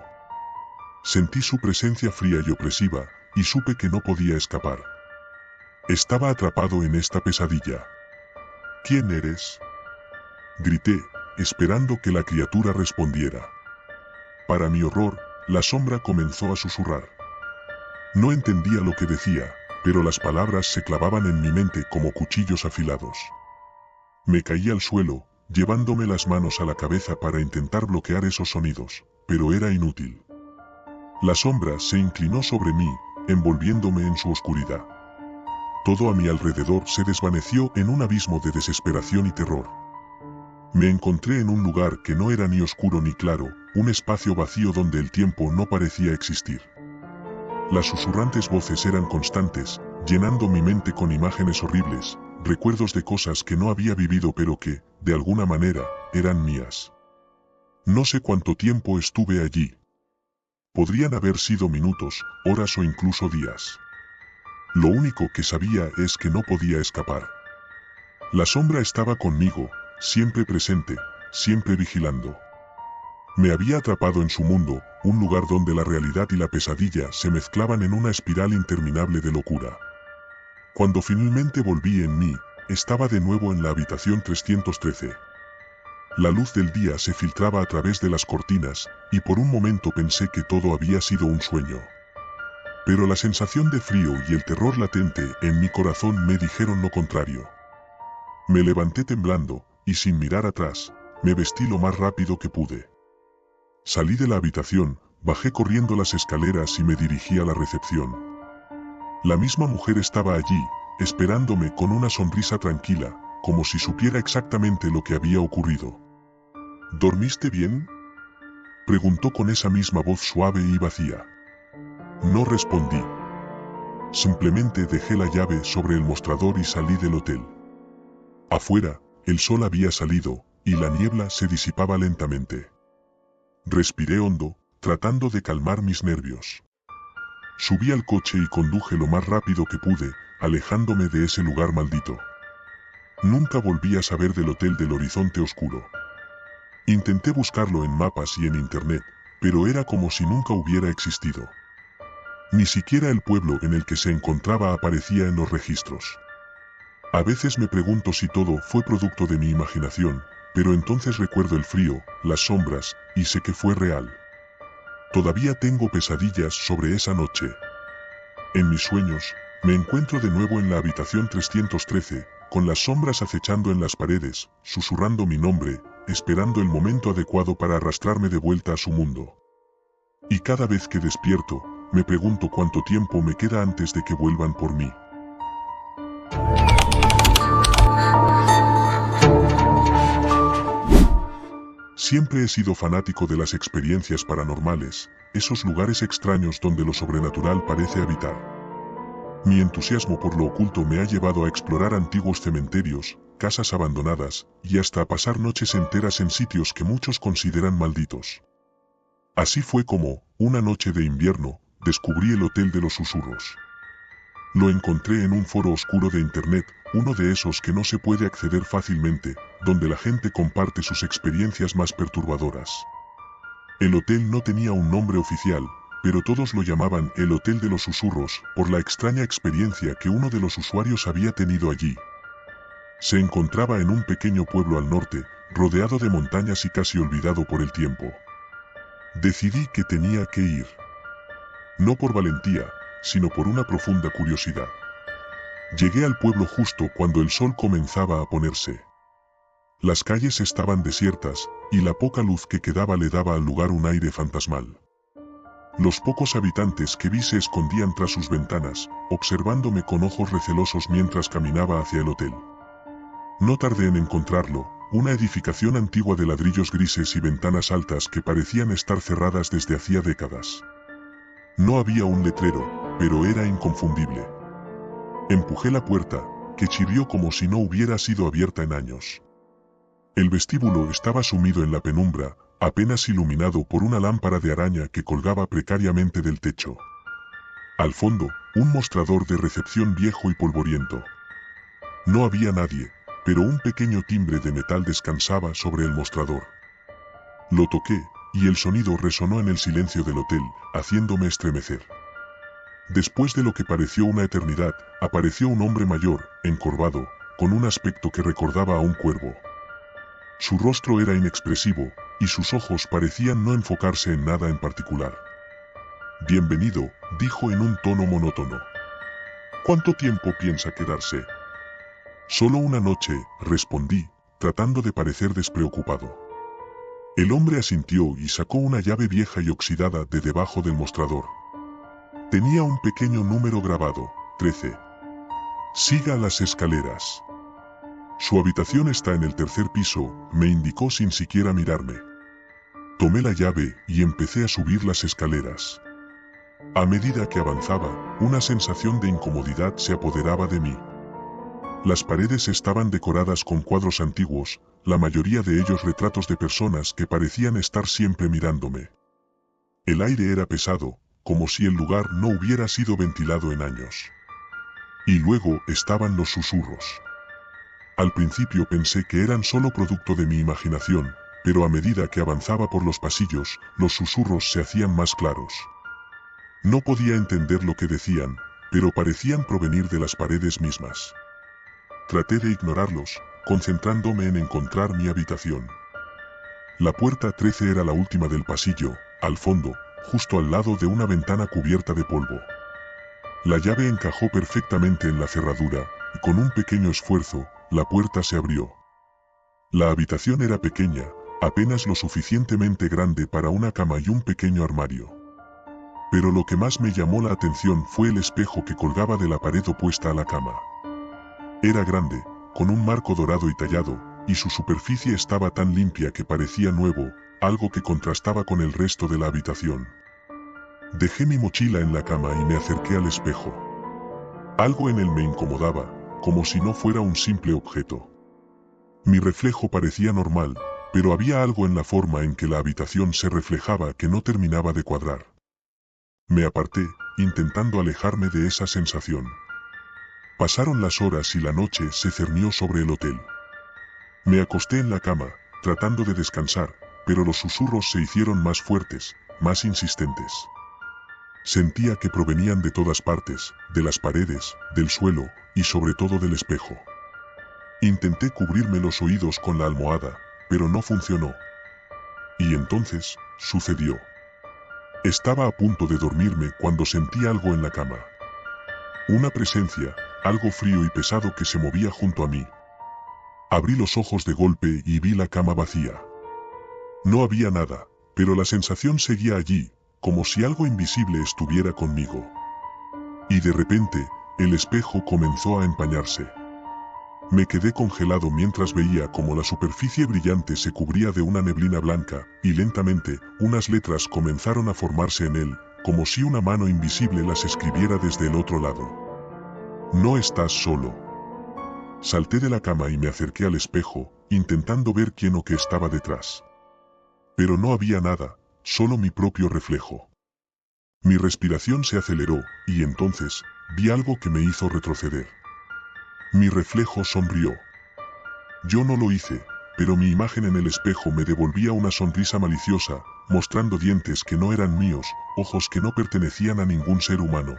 Sentí su presencia fría y opresiva, y supe que no podía escapar. Estaba atrapado en esta pesadilla. ¿Quién eres?, grité, esperando que la criatura respondiera. Para mi horror, la sombra comenzó a susurrar. No entendía lo que decía, pero las palabras se clavaban en mi mente como cuchillos afilados. Me caí al suelo, llevándome las manos a la cabeza para intentar bloquear esos sonidos, pero era inútil. La sombra se inclinó sobre mí, envolviéndome en su oscuridad. Todo a mi alrededor se desvaneció en un abismo de desesperación y terror. Me encontré en un lugar que no era ni oscuro ni claro, un espacio vacío donde el tiempo no parecía existir. Las susurrantes voces eran constantes, llenando mi mente con imágenes horribles, recuerdos de cosas que no había vivido pero que, de alguna manera, eran mías. No sé cuánto tiempo estuve allí. Podrían haber sido minutos, horas o incluso días. Lo único que sabía es que no podía escapar. La sombra estaba conmigo, siempre presente, siempre vigilando. Me había atrapado en su mundo, un lugar donde la realidad y la pesadilla se mezclaban en una espiral interminable de locura. Cuando finalmente volví en mí, estaba de nuevo en la habitación 313. La luz del día se filtraba a través de las cortinas, y por un momento pensé que todo había sido un sueño. Pero la sensación de frío y el terror latente en mi corazón me dijeron lo contrario. Me levanté temblando, y sin mirar atrás, me vestí lo más rápido que pude. Salí de la habitación, bajé corriendo las escaleras y me dirigí a la recepción. La misma mujer estaba allí, esperándome con una sonrisa tranquila, como si supiera exactamente lo que había ocurrido. ¿Dormiste bien?, preguntó con esa misma voz suave y vacía. No respondí. Simplemente dejé la llave sobre el mostrador y salí del hotel. Afuera, el sol había salido, y la niebla se disipaba lentamente. Respiré hondo, tratando de calmar mis nervios. Subí al coche y conduje lo más rápido que pude, alejándome de ese lugar maldito. Nunca volví a saber del Hotel del Horizonte Oscuro. Intenté buscarlo en mapas y en internet, pero era como si nunca hubiera existido. Ni siquiera el pueblo en el que se encontraba aparecía en los registros. A veces me pregunto si todo fue producto de mi imaginación, pero entonces recuerdo el frío, las sombras, y sé que fue real. Todavía tengo pesadillas sobre esa noche. En mis sueños, me encuentro de nuevo en la habitación 313, con las sombras acechando en las paredes, susurrando mi nombre, esperando el momento adecuado para arrastrarme de vuelta a su mundo. Y cada vez que despierto, me pregunto cuánto tiempo me queda antes de que vuelvan por mí. Siempre he sido fanático de las experiencias paranormales, esos lugares extraños donde lo sobrenatural parece habitar. Mi entusiasmo por lo oculto me ha llevado a explorar antiguos cementerios, casas abandonadas, y hasta a pasar noches enteras en sitios que muchos consideran malditos. Así fue como, una noche de invierno, descubrí el Hotel de los Susurros. Lo encontré en un foro oscuro de internet, uno de esos que no se puede acceder fácilmente, donde la gente comparte sus experiencias más perturbadoras. El hotel no tenía un nombre oficial, pero todos lo llamaban el Hotel de los Susurros, por la extraña experiencia que uno de los usuarios había tenido allí. Se encontraba en un pequeño pueblo al norte, rodeado de montañas y casi olvidado por el tiempo. Decidí que tenía que ir. No por valentía, sino por una profunda curiosidad. Llegué al pueblo justo cuando el sol comenzaba a ponerse. Las calles estaban desiertas, y la poca luz que quedaba le daba al lugar un aire fantasmal. Los pocos habitantes que vi se escondían tras sus ventanas, observándome con ojos recelosos mientras caminaba hacia el hotel. No tardé en encontrarlo, una edificación antigua de ladrillos grises y ventanas altas que parecían estar cerradas desde hacía décadas. No había un letrero, pero era inconfundible. Empujé la puerta, que chirrió como si no hubiera sido abierta en años. El vestíbulo estaba sumido en la penumbra, apenas iluminado por una lámpara de araña que colgaba precariamente del techo. Al fondo, un mostrador de recepción viejo y polvoriento. No había nadie, pero un pequeño timbre de metal descansaba sobre el mostrador. Lo toqué, y el sonido resonó en el silencio del hotel, haciéndome estremecer. Después de lo que pareció una eternidad, apareció un hombre mayor, encorvado, con un aspecto que recordaba a un cuervo. Su rostro era inexpresivo, y sus ojos parecían no enfocarse en nada en particular. «Bienvenido», dijo en un tono monótono. «¿Cuánto tiempo piensa quedarse?» «Solo una noche», respondí, tratando de parecer despreocupado. El hombre asintió y sacó una llave vieja y oxidada de debajo del mostrador. Tenía un pequeño número grabado, 13. «Siga las escaleras». «Su habitación está en el tercer piso», me indicó sin siquiera mirarme. Tomé la llave y empecé a subir las escaleras. A medida que avanzaba, una sensación de incomodidad se apoderaba de mí. Las paredes estaban decoradas con cuadros antiguos, la mayoría de ellos retratos de personas que parecían estar siempre mirándome. El aire era pesado, como si el lugar no hubiera sido ventilado en años. Y luego estaban los susurros. Al principio pensé que eran solo producto de mi imaginación, pero a medida que avanzaba por los pasillos, los susurros se hacían más claros. No podía entender lo que decían, pero parecían provenir de las paredes mismas. Traté de ignorarlos, concentrándome en encontrar mi habitación. La puerta 13 era la última del pasillo, al fondo, justo al lado de una ventana cubierta de polvo. La llave encajó perfectamente en la cerradura, y con un pequeño esfuerzo, la puerta se abrió. La habitación era pequeña, apenas lo suficientemente grande para una cama y un pequeño armario. Pero lo que más me llamó la atención fue el espejo que colgaba de la pared opuesta a la cama. Era grande, con un marco dorado y tallado, y su superficie estaba tan limpia que parecía nuevo, algo que contrastaba con el resto de la habitación. Dejé mi mochila en la cama y me acerqué al espejo. Algo en él me incomodaba, como si no fuera un simple objeto. Mi reflejo parecía normal, pero había algo en la forma en que la habitación se reflejaba que no terminaba de cuadrar. Me aparté, intentando alejarme de esa sensación. Pasaron las horas y la noche se cernió sobre el hotel. Me acosté en la cama, tratando de descansar, pero los susurros se hicieron más fuertes, más insistentes. Sentía que provenían de todas partes, de las paredes, del suelo, y sobre todo del espejo. Intenté cubrirme los oídos con la almohada, pero no funcionó. Y entonces, sucedió. Estaba a punto de dormirme cuando sentí algo en la cama. Una presencia, algo frío y pesado que se movía junto a mí. Abrí los ojos de golpe y vi la cama vacía. No había nada, pero la sensación seguía allí, como si algo invisible estuviera conmigo. Y de repente, el espejo comenzó a empañarse. Me quedé congelado mientras veía cómo la superficie brillante se cubría de una neblina blanca, y lentamente, unas letras comenzaron a formarse en él, como si una mano invisible las escribiera desde el otro lado. No estás solo. Salté de la cama y me acerqué al espejo, intentando ver quién o qué estaba detrás. Pero no había nada, solo mi propio reflejo. Mi respiración se aceleró, y entonces, vi algo que me hizo retroceder. Mi reflejo sonrió. Yo no lo hice, pero mi imagen en el espejo me devolvía una sonrisa maliciosa, mostrando dientes que no eran míos, ojos que no pertenecían a ningún ser humano.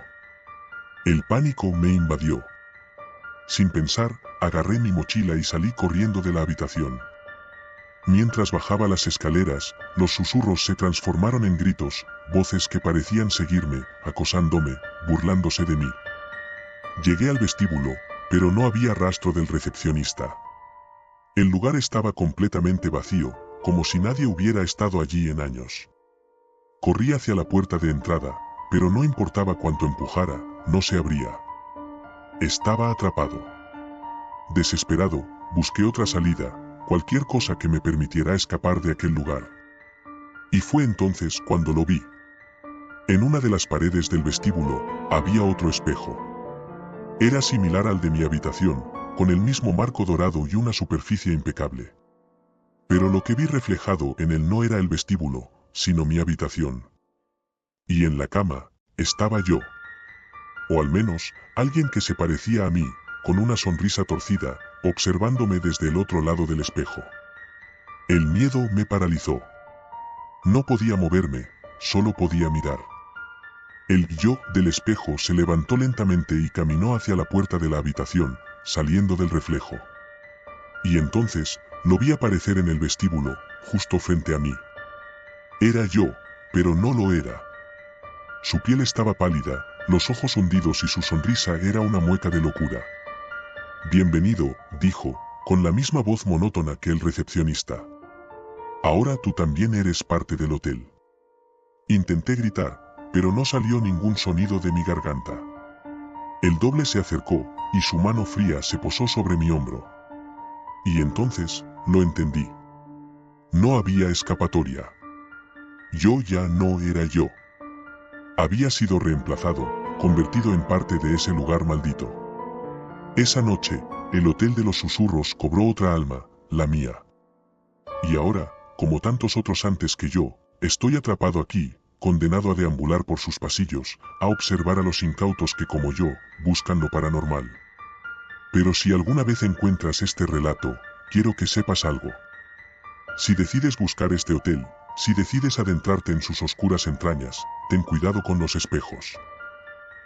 El pánico me invadió. Sin pensar, agarré mi mochila y salí corriendo de la habitación. Mientras bajaba las escaleras, los susurros se transformaron en gritos, voces que parecían seguirme, acosándome, burlándose de mí. Llegué al vestíbulo, pero no había rastro del recepcionista. El lugar estaba completamente vacío, como si nadie hubiera estado allí en años. Corrí hacia la puerta de entrada, pero no importaba cuánto empujara, no se abría. Estaba atrapado. Desesperado, busqué otra salida, cualquier cosa que me permitiera escapar de aquel lugar. Y fue entonces cuando lo vi. En una de las paredes del vestíbulo, había otro espejo. Era similar al de mi habitación, con el mismo marco dorado y una superficie impecable. Pero lo que vi reflejado en él no era el vestíbulo, sino mi habitación. Y en la cama, estaba yo. O al menos, alguien que se parecía a mí, con una sonrisa torcida, observándome desde el otro lado del espejo. El miedo me paralizó. No podía moverme, solo podía mirar. El yo del espejo se levantó lentamente y caminó hacia la puerta de la habitación, saliendo del reflejo. Y entonces, lo vi aparecer en el vestíbulo, justo frente a mí. Era yo, pero no lo era. Su piel estaba pálida, los ojos hundidos y su sonrisa era una mueca de locura. Bienvenido, dijo, con la misma voz monótona que el recepcionista. Ahora tú también eres parte del hotel. Intenté gritar, pero no salió ningún sonido de mi garganta. El doble se acercó, y su mano fría se posó sobre mi hombro. Y entonces, lo entendí. No había escapatoria. Yo ya no era yo. Había sido reemplazado, convertido en parte de ese lugar maldito. Esa noche, el Hotel de los Susurros cobró otra alma, la mía. Y ahora, como tantos otros antes que yo, estoy atrapado aquí, condenado a deambular por sus pasillos, a observar a los incautos que como yo, buscan lo paranormal. Pero si alguna vez encuentras este relato, quiero que sepas algo. Si decides buscar este hotel, si decides adentrarte en sus oscuras entrañas, ten cuidado con los espejos.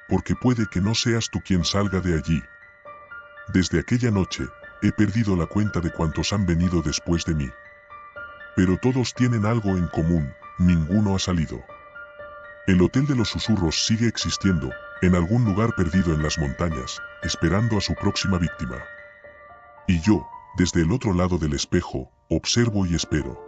Porque puede que no seas tú quien salga de allí. Desde aquella noche, he perdido la cuenta de cuántos han venido después de mí. Pero todos tienen algo en común, ninguno ha salido. El Hotel de los Susurros sigue existiendo, en algún lugar perdido en las montañas, esperando a su próxima víctima. Y yo, desde el otro lado del espejo, observo y espero.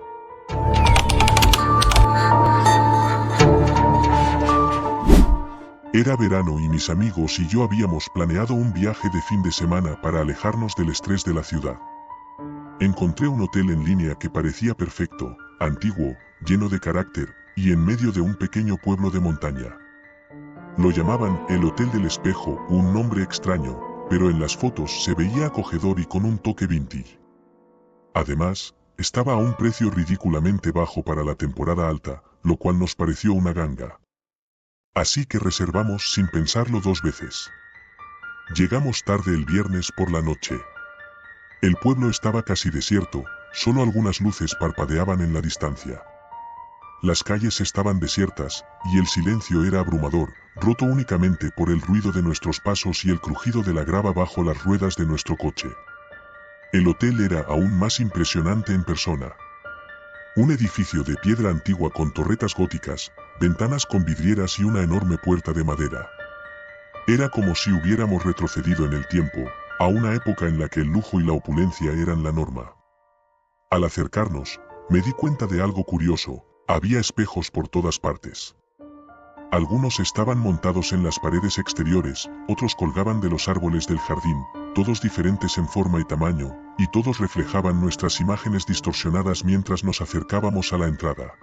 Era verano y mis amigos y yo habíamos planeado un viaje de fin de semana para alejarnos del estrés de la ciudad. Encontré un hotel en línea que parecía perfecto, antiguo, lleno de carácter, y en medio de un pequeño pueblo de montaña. Lo llamaban el Hotel del Espejo, un nombre extraño, pero en las fotos se veía acogedor y con un toque vintage. Además, estaba a un precio ridículamente bajo para la temporada alta, lo cual nos pareció una ganga. Así que reservamos sin pensarlo dos veces. Llegamos tarde el viernes por la noche. El pueblo estaba casi desierto, solo algunas luces parpadeaban en la distancia. Las calles estaban desiertas, y el silencio era abrumador, roto únicamente por el ruido de nuestros pasos y el crujido de la grava bajo las ruedas de nuestro coche. El hotel era aún más impresionante en persona. Un edificio de piedra antigua con torretas góticas, ventanas con vidrieras y una enorme puerta de madera. Era como si hubiéramos retrocedido en el tiempo, a una época en la que el lujo y la opulencia eran la norma. Al acercarnos, me di cuenta de algo curioso, había espejos por todas partes. Algunos estaban montados en las paredes exteriores, otros colgaban de los árboles del jardín, todos diferentes en forma y tamaño, y todos reflejaban nuestras imágenes distorsionadas mientras nos acercábamos a la entrada.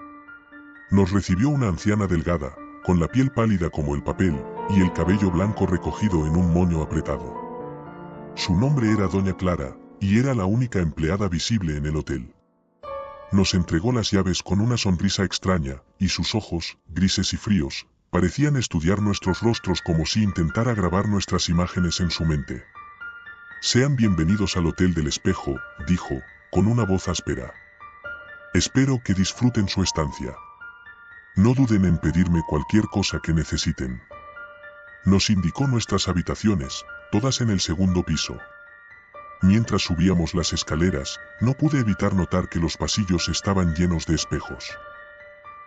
Nos recibió una anciana delgada, con la piel pálida como el papel, y el cabello blanco recogido en un moño apretado. Su nombre era Doña Clara, y era la única empleada visible en el hotel. Nos entregó las llaves con una sonrisa extraña, y sus ojos, grises y fríos, parecían estudiar nuestros rostros como si intentara grabar nuestras imágenes en su mente. Sean bienvenidos al Hotel del Espejo, dijo, con una voz áspera. Espero que disfruten su estancia. No duden en pedirme cualquier cosa que necesiten. Nos indicó nuestras habitaciones, todas en el segundo piso. Mientras subíamos las escaleras, no pude evitar notar que los pasillos estaban llenos de espejos.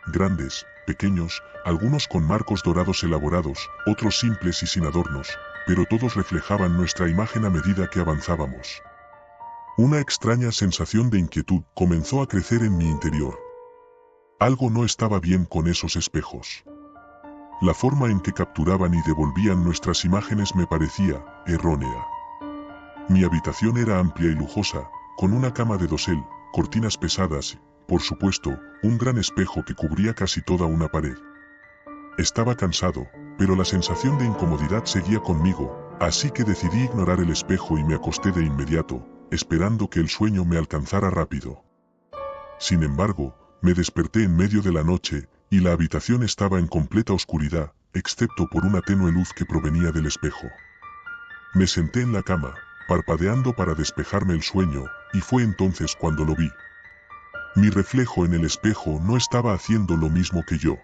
Grandes, pequeños, algunos con marcos dorados elaborados, otros simples y sin adornos, pero todos reflejaban nuestra imagen a medida que avanzábamos. Una extraña sensación de inquietud comenzó a crecer en mi interior. Algo no estaba bien con esos espejos. La forma en que capturaban y devolvían nuestras imágenes me parecía errónea. Mi habitación era amplia y lujosa, con una cama de dosel, cortinas pesadas y, por supuesto, un gran espejo que cubría casi toda una pared. Estaba cansado, pero la sensación de incomodidad seguía conmigo, así que decidí ignorar el espejo y me acosté de inmediato, esperando que el sueño me alcanzara rápido. Sin embargo, me desperté en medio de la noche, y la habitación estaba en completa oscuridad, excepto por una tenue luz que provenía del espejo. Me senté en la cama, parpadeando para despejarme el sueño, y fue entonces cuando lo vi. Mi reflejo en el espejo no estaba haciendo lo mismo que yo.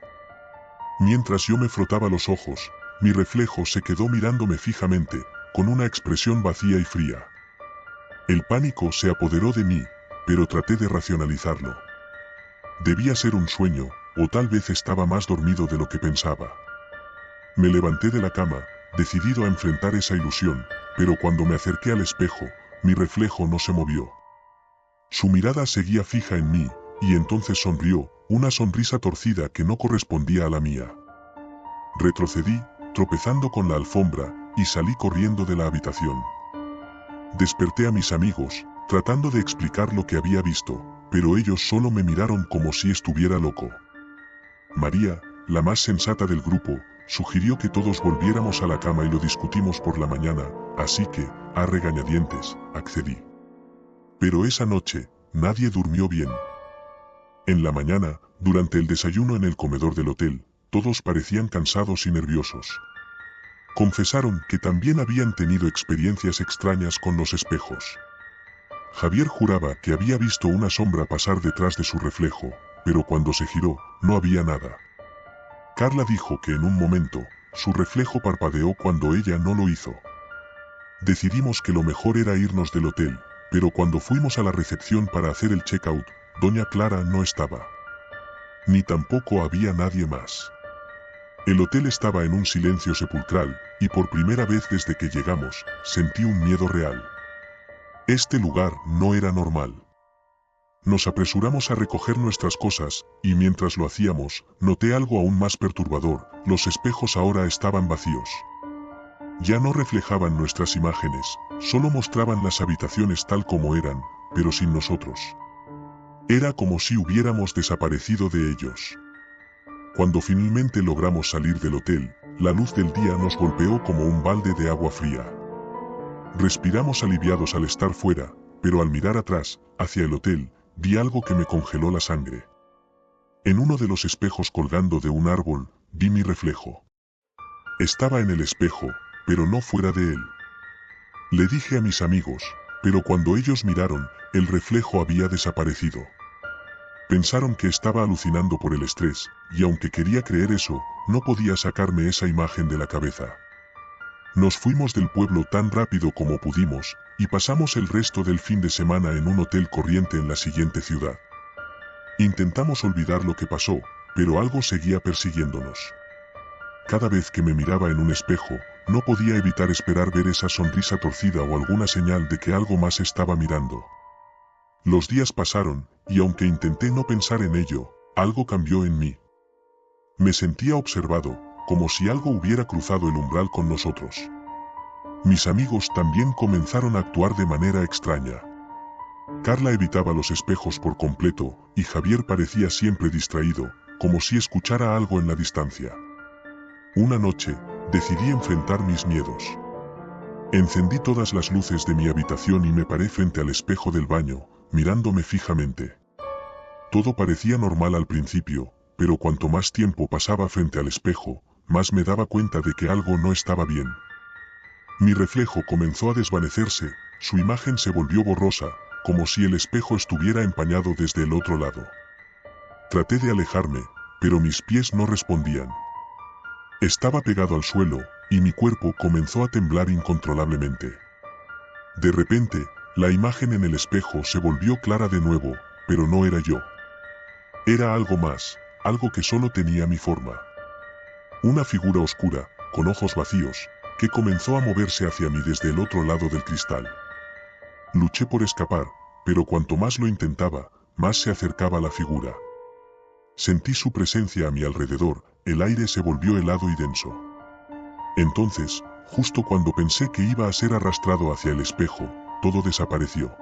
Mientras yo me frotaba los ojos, mi reflejo se quedó mirándome fijamente, con una expresión vacía y fría. El pánico se apoderó de mí, pero traté de racionalizarlo. Debía ser un sueño, o tal vez estaba más dormido de lo que pensaba. Me levanté de la cama, decidido a enfrentar esa ilusión, pero cuando me acerqué al espejo, mi reflejo no se movió. Su mirada seguía fija en mí, y entonces sonrió, una sonrisa torcida que no correspondía a la mía. Retrocedí, tropezando con la alfombra, y salí corriendo de la habitación. Desperté a mis amigos, tratando de explicar lo que había visto, pero ellos solo me miraron como si estuviera loco. María, la más sensata del grupo, sugirió que todos volviéramos a la cama y lo discutimos por la mañana, así que, a regañadientes, accedí. Pero esa noche, nadie durmió bien. En la mañana, durante el desayuno en el comedor del hotel, todos parecían cansados y nerviosos. Confesaron que también habían tenido experiencias extrañas con los espejos. Javier juraba que había visto una sombra pasar detrás de su reflejo, pero cuando se giró, no había nada. Carla dijo que en un momento, su reflejo parpadeó cuando ella no lo hizo. Decidimos que lo mejor era irnos del hotel, pero cuando fuimos a la recepción para hacer el check-out, doña Clara no estaba. Ni tampoco había nadie más. El hotel estaba en un silencio sepulcral, y por primera vez desde que llegamos, sentí un miedo real. Este lugar no era normal. Nos apresuramos a recoger nuestras cosas, y mientras lo hacíamos, noté algo aún más perturbador: los espejos ahora estaban vacíos. Ya no reflejaban nuestras imágenes, solo mostraban las habitaciones tal como eran, pero sin nosotros. Era como si hubiéramos desaparecido de ellos. Cuando finalmente logramos salir del hotel, la luz del día nos golpeó como un balde de agua fría. Respiramos aliviados al estar fuera, pero al mirar atrás, hacia el hotel, vi algo que me congeló la sangre. En uno de los espejos colgando de un árbol, vi mi reflejo. Estaba en el espejo, pero no fuera de él. Le dije a mis amigos, pero cuando ellos miraron, el reflejo había desaparecido. Pensaron que estaba alucinando por el estrés, y aunque quería creer eso, no podía sacarme esa imagen de la cabeza. Nos fuimos del pueblo tan rápido como pudimos, y pasamos el resto del fin de semana en un hotel corriente en la siguiente ciudad. Intentamos olvidar lo que pasó, pero algo seguía persiguiéndonos. Cada vez que me miraba en un espejo, no podía evitar esperar ver esa sonrisa torcida o alguna señal de que algo más estaba mirando. Los días pasaron, y aunque intenté no pensar en ello, algo cambió en mí. Me sentía observado, como si algo hubiera cruzado el umbral con nosotros. Mis amigos también comenzaron a actuar de manera extraña. Carla evitaba los espejos por completo, y Javier parecía siempre distraído, como si escuchara algo en la distancia. Una noche, decidí enfrentar mis miedos. Encendí todas las luces de mi habitación y me paré frente al espejo del baño, mirándome fijamente. Todo parecía normal al principio, pero cuanto más tiempo pasaba frente al espejo, más me daba cuenta de que algo no estaba bien. Mi reflejo comenzó a desvanecerse, su imagen se volvió borrosa, como si el espejo estuviera empañado desde el otro lado. Traté de alejarme, pero mis pies no respondían. Estaba pegado al suelo, y mi cuerpo comenzó a temblar incontrolablemente. De repente, la imagen en el espejo se volvió clara de nuevo, pero no era yo. Era algo más, algo que solo tenía mi forma. Una figura oscura, con ojos vacíos, que comenzó a moverse hacia mí desde el otro lado del cristal. Luché por escapar, pero cuanto más lo intentaba, más se acercaba la figura. Sentí su presencia a mi alrededor, el aire se volvió helado y denso. Entonces, justo cuando pensé que iba a ser arrastrado hacia el espejo, todo desapareció.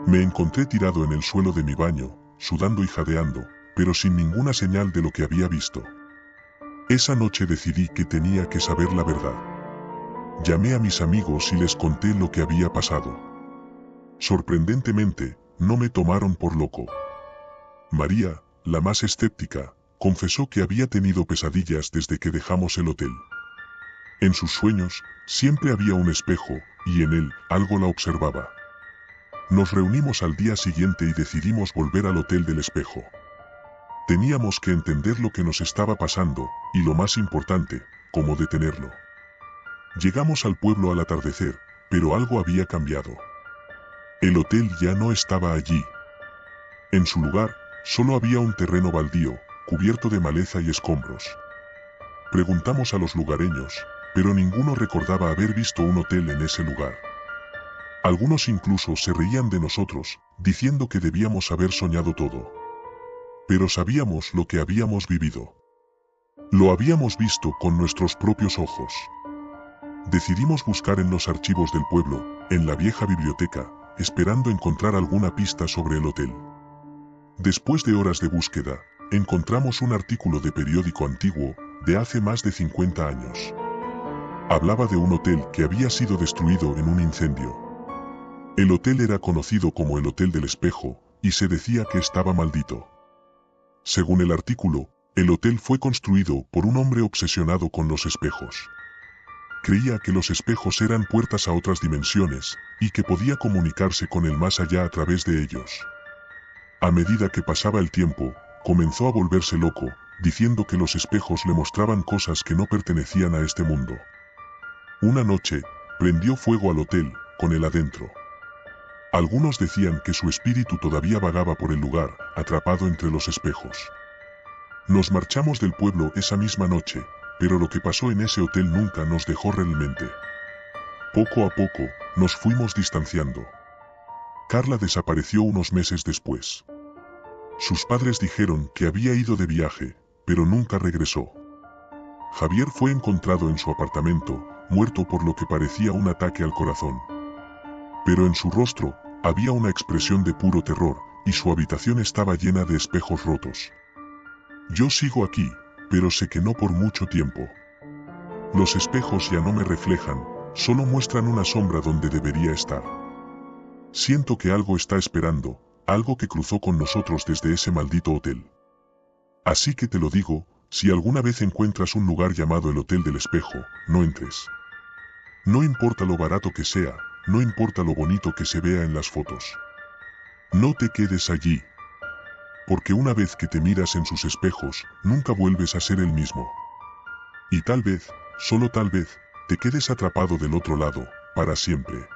Me encontré tirado en el suelo de mi baño, sudando y jadeando, pero sin ninguna señal de lo que había visto. Esa noche decidí que tenía que saber la verdad. Llamé a mis amigos y les conté lo que había pasado. Sorprendentemente, no me tomaron por loco. María, la más escéptica, confesó que había tenido pesadillas desde que dejamos el hotel. En sus sueños, siempre había un espejo, y en él, algo la observaba. Nos reunimos al día siguiente y decidimos volver al hotel del espejo. Teníamos que entender lo que nos estaba pasando, y lo más importante, cómo detenerlo. Llegamos al pueblo al atardecer, pero algo había cambiado. El hotel ya no estaba allí. En su lugar, solo había un terreno baldío, cubierto de maleza y escombros. Preguntamos a los lugareños, pero ninguno recordaba haber visto un hotel en ese lugar. Algunos incluso se reían de nosotros, diciendo que debíamos haber soñado todo. Pero sabíamos lo que habíamos vivido. Lo habíamos visto con nuestros propios ojos. Decidimos buscar en los archivos del pueblo, en la vieja biblioteca, esperando encontrar alguna pista sobre el hotel. Después de horas de búsqueda, encontramos un artículo de periódico antiguo, de hace más de 50 años. Hablaba de un hotel que había sido destruido en un incendio. El hotel era conocido como el Hotel del Espejo, y se decía que estaba maldito. Según el artículo, el hotel fue construido por un hombre obsesionado con los espejos. Creía que los espejos eran puertas a otras dimensiones, y que podía comunicarse con el más allá a través de ellos. A medida que pasaba el tiempo, comenzó a volverse loco, diciendo que los espejos le mostraban cosas que no pertenecían a este mundo. Una noche, prendió fuego al hotel, con él adentro. Algunos decían que su espíritu todavía vagaba por el lugar, atrapado entre los espejos. Nos marchamos del pueblo esa misma noche, pero lo que pasó en ese hotel nunca nos dejó realmente. Poco a poco, nos fuimos distanciando. Carla desapareció unos meses después. Sus padres dijeron que había ido de viaje, pero nunca regresó. Javier fue encontrado en su apartamento, muerto por lo que parecía un ataque al corazón. Pero en su rostro, había una expresión de puro terror, y su habitación estaba llena de espejos rotos. Yo sigo aquí, pero sé que no por mucho tiempo. Los espejos ya no me reflejan, solo muestran una sombra donde debería estar. Siento que algo está esperando, algo que cruzó con nosotros desde ese maldito hotel. Así que te lo digo, si alguna vez encuentras un lugar llamado el Hotel del Espejo, no entres. No importa lo barato que sea, no importa lo bonito que se vea en las fotos. No te quedes allí. Porque una vez que te miras en sus espejos, nunca vuelves a ser el mismo. Y tal vez, solo tal vez, te quedes atrapado del otro lado, para siempre.